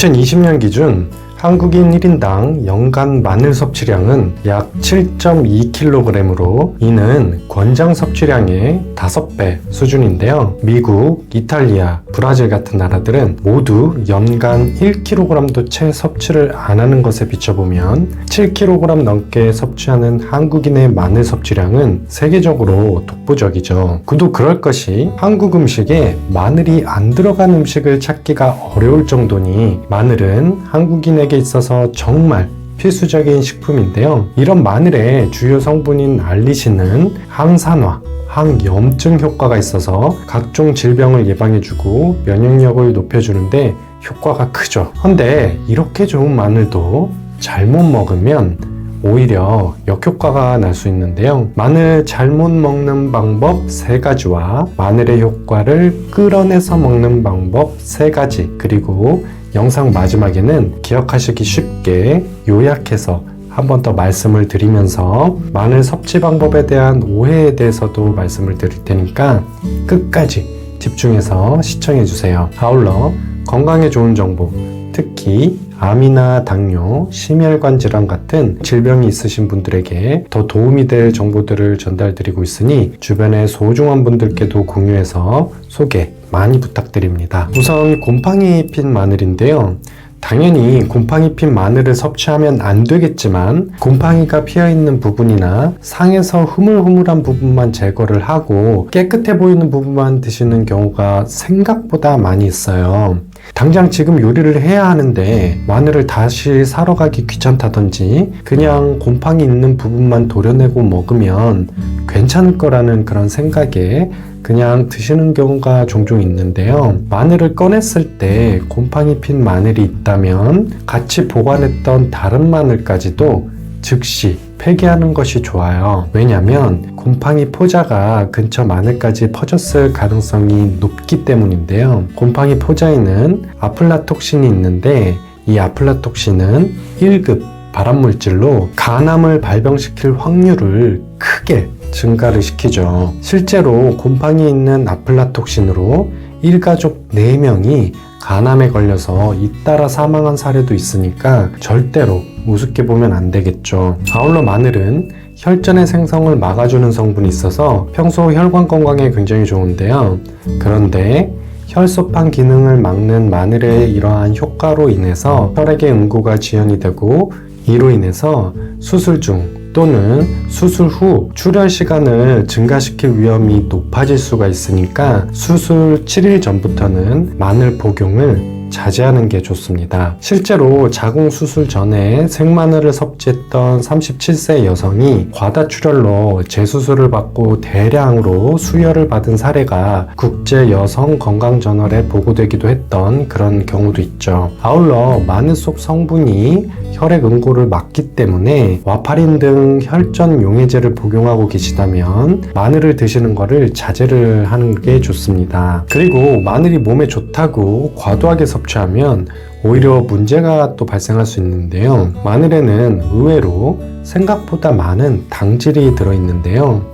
2020년 기준 한국인 1인당 연간 마늘 섭취량은 약 7.2kg으로 이는 권장 섭취량의 5배 수준인데요. 미국, 이탈리아, 브라질 같은 나라들은 모두 연간 1kg도 채 섭취를 안 하는 것에 비춰보면 7kg 넘게 섭취하는 한국인의 마늘 섭취량은 세계적으로 독보적이죠. 그도 그럴 것이 한국 음식에 마늘이 안 들어간 음식을 찾기가 어려울 정도니 마늘은 한국인에게 있어서 정말 필수적인 식품인데요. 이런 마늘의 주요 성분인 알리신은 항산화, 항염증 효과가 있어서 각종 질병을 예방해주고 면역력을 높여주는데 효과가 크죠. 그런데 이렇게 좋은 마늘도 잘못 먹으면 오히려 역효과가 날 수 있는데요. 마늘 잘못 먹는 방법 3가지와 마늘의 효과를 끌어내서 먹는 방법 3가지, 그리고 영상 마지막에는 기억하시기 쉽게 요약해서 한 번 더 말씀을 드리면서 마늘 섭취 방법에 대한 오해에 대해서도 말씀을 드릴 테니까 끝까지 집중해서 시청해 주세요. 아울러 건강에 좋은 정보, 특히 암이나 당뇨, 심혈관 질환 같은 질병이 있으신 분들에게 더 도움이 될 정보들을 전달드리고 있으니 주변의 소중한 분들께도 공유해서 소개 많이 부탁드립니다. 우선 곰팡이 핀 마늘인데요. 당연히 곰팡이 핀 마늘을 섭취하면 안 되겠지만 곰팡이가 피어있는 부분이나 상에서 흐물흐물한 부분만 제거를 하고 깨끗해 보이는 부분만 드시는 경우가 생각보다 많이 있어요. 당장 지금 요리를 해야 하는데 마늘을 다시 사러 가기 귀찮다든지 그냥 곰팡이 있는 부분만 도려내고 먹으면 괜찮을 거라는 그런 생각에 그냥 드시는 경우가 종종 있는데요. 마늘을 꺼냈을 때 곰팡이 핀 마늘이 있다면 같이 보관했던 다른 마늘까지도 즉시 폐기하는 것이 좋아요. 왜냐하면 곰팡이 포자가 근처 마늘까지 퍼졌을 가능성이 높기 때문인데요. 곰팡이 포자에는 아플라톡신이 있는데 이 아플라톡신은 1급 발암물질로 간암을 발병시킬 확률을 크게 증가를 시키죠. 실제로 곰팡이 있는 아플라톡신으로 일가족 4명이 간암에 걸려서 잇따라 사망한 사례도 있으니까 절대로 우습게 보면 안 되겠죠. 아울러 마늘은 혈전의 생성을 막아주는 성분이 있어서 평소 혈관 건강에 굉장히 좋은데요. 그런데 혈소판 기능을 막는 마늘의 이러한 효과로 인해서 혈액의 응고가 지연이 되고 이로 인해서 수술 중 또는 수술 후 출혈 시간을 증가시킬 위험이 높아질 수가 있으니까 수술 7일 전부터는 마늘 복용을 자제하는 게 좋습니다. 실제로 자궁 수술 전에 생마늘을 섭취했던 37세 여성이 과다출혈로 재수술을 받고 대량으로 수혈을 받은 사례가 국제여성건강저널에 보고되기도 했던 그런 경우도 있죠. 아울러 마늘 속 성분이 혈액 응고를 막기 때문에 와파린 등 혈전 용해제를 복용하고 계시다면 마늘을 드시는 것을 자제를 하는 게 좋습니다. 그리고 마늘이 몸에 좋다고 과도하게 섭취하면 오히려 문제가 또 발생할 수 있는데요. 마늘에는 의외로 생각보다 많은 당질이 들어있는데요.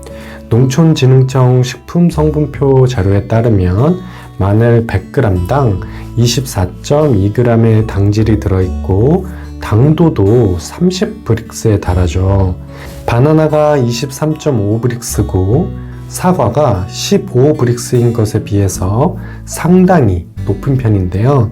농촌진흥청 식품성분표 자료에 따르면 마늘 100g당 24.2g의 당질이 들어있고 당도도 30브릭스에 달하죠. 바나나가 23.5브릭스고 사과가 15브릭스인 것에 비해서 상당히 높은 편인데요.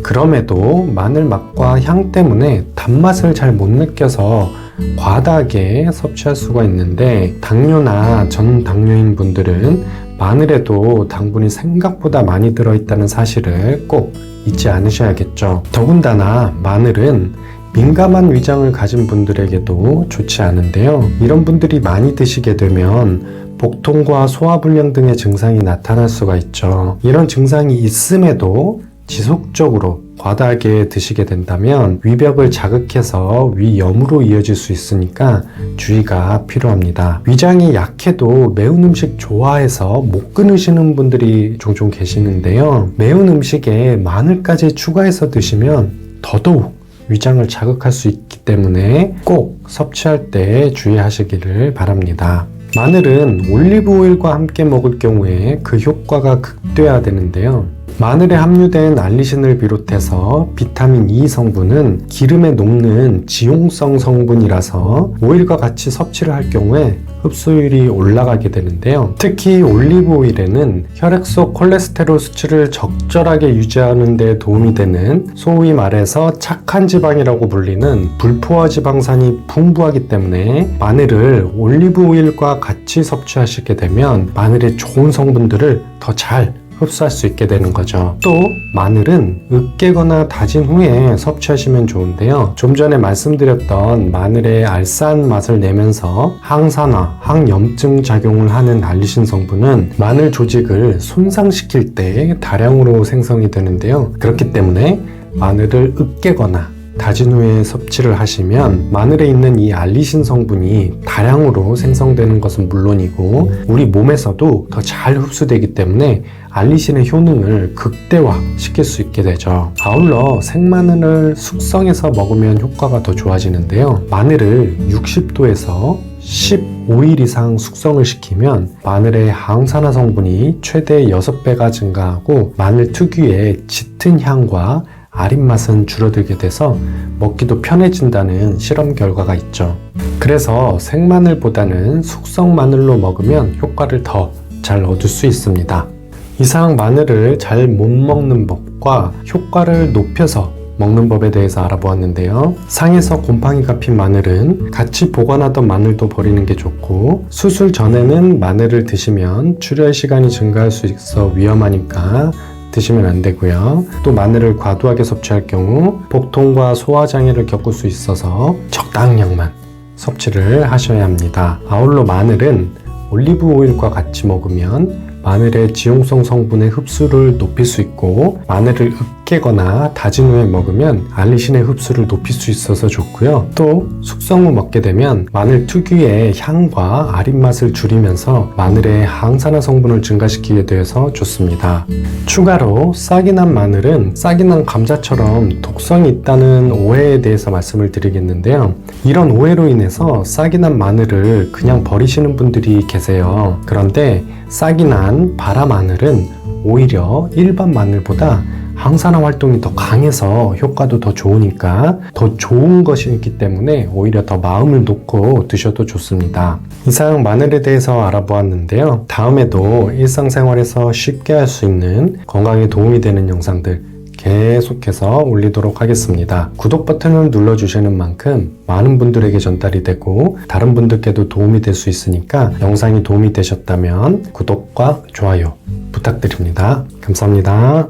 그럼에도 마늘 맛과 향 때문에 단맛을 잘 못 느껴서 과다하게 섭취할 수가 있는데 당뇨나 전당뇨인 분들은 마늘에도 당분이 생각보다 많이 들어있다는 사실을 꼭 잊지 않으셔야겠죠. 더군다나 마늘은 민감한 위장을 가진 분들에게도 좋지 않은데요. 이런 분들이 많이 드시게 되면 복통과 소화불량 등의 증상이 나타날 수가 있죠. 이런 증상이 있음에도 지속적으로 과다하게 드시게 된다면 위벽을 자극해서 위염으로 이어질 수 있으니까 주의가 필요합니다. 위장이 약해도 매운 음식 좋아해서 못 끊으시는 분들이 종종 계시는데요. 매운 음식에 마늘까지 추가해서 드시면 더더욱 위장을 자극할 수 있기 때문에 꼭 섭취할 때 주의하시기를 바랍니다. 마늘은 올리브 오일과 함께 먹을 경우에 그 효과가 극대화되는데요. 마늘에 함유된 알리신을 비롯해서 비타민 E 성분은 기름에 녹는 지용성 성분이라서 오일과 같이 섭취를 할 경우에 흡수율이 올라가게 되는데요. 특히 올리브 오일에는 혈액 속 콜레스테롤 수치를 적절하게 유지하는 데 도움이 되는 소위 말해서 착한 지방이라고 불리는 불포화 지방산이 풍부하기 때문에 마늘을 올리브 오일과 같이 섭취하시게 되면 마늘의 좋은 성분들을 더 잘 흡수할 수 있게 되는 거죠. 또 마늘은 으깨거나 다진 후에 섭취하시면 좋은데요. 좀 전에 말씀드렸던 마늘의 알싸한 맛을 내면서 항산화, 항염증 작용을 하는 알리신 성분은 마늘 조직을 손상시킬 때 다량으로 생성이 되는데요. 그렇기 때문에 마늘을 으깨거나 다진 후에 섭취를 하시면 마늘에 있는 이 알리신 성분이 다량으로 생성되는 것은 물론이고 우리 몸에서도 더 잘 흡수되기 때문에 알리신의 효능을 극대화시킬 수 있게 되죠. 아울러 생마늘을 숙성해서 먹으면 효과가 더 좋아지는데요. 마늘을 60도에서 15일 이상 숙성을 시키면 마늘의 항산화 성분이 최대 6배가 증가하고 마늘 특유의 짙은 향과 아린 맛은 줄어들게 돼서 먹기도 편해진다는 실험 결과가 있죠. 그래서 생마늘보다는 숙성 마늘로 먹으면 효과를 더 잘 얻을 수 있습니다. 이상 마늘을 잘 못 먹는 법과 효과를 높여서 먹는 법에 대해서 알아보았는데요. 상에서 곰팡이가 핀 마늘은 같이 보관하던 마늘도 버리는 게 좋고 수술 전에는 마늘을 드시면 출혈 시간이 증가할 수 있어 위험하니까 드시면 안 되고요. 또 마늘을 과도하게 섭취할 경우 복통과 소화장애를 겪을 수 있어서 적당량만 섭취를 하셔야 합니다. 아울러 마늘은 올리브 오일과 같이 먹으면 마늘의 지용성 성분의 흡수를 높일 수 있고 마늘을 으깨거나 다진 후에 먹으면 알리신의 흡수를 높일 수 있어서 좋고요. 또 숙성 후 먹게 되면 마늘 특유의 향과 아린 맛을 줄이면서 마늘의 항산화 성분을 증가시키게 되어서 좋습니다. 추가로 싹이 난 마늘은 싹이 난 감자처럼 독성이 있다는 오해에 대해서 말씀을 드리겠는데요. 이런 오해로 인해서 싹이 난 마늘을 그냥 버리시는 분들이 계세요. 그런데 싹이 난 바라 마늘은 오히려 일반 마늘보다 항산화 활동이 더 강해서 효과도 더 좋으니까 더 좋은 것이기 때문에 오히려 더 마음을 놓고 드셔도 좋습니다. 이상 마늘에 대해서 알아보았는데요. 다음에도 일상생활에서 쉽게 할 수 있는 건강에 도움이 되는 영상들 계속해서 올리도록 하겠습니다. 구독 버튼을 눌러주시는 만큼 많은 분들에게 전달이 되고 다른 분들께도 도움이 될 수 있으니까 영상이 도움이 되셨다면 구독과 좋아요 부탁드립니다. 감사합니다.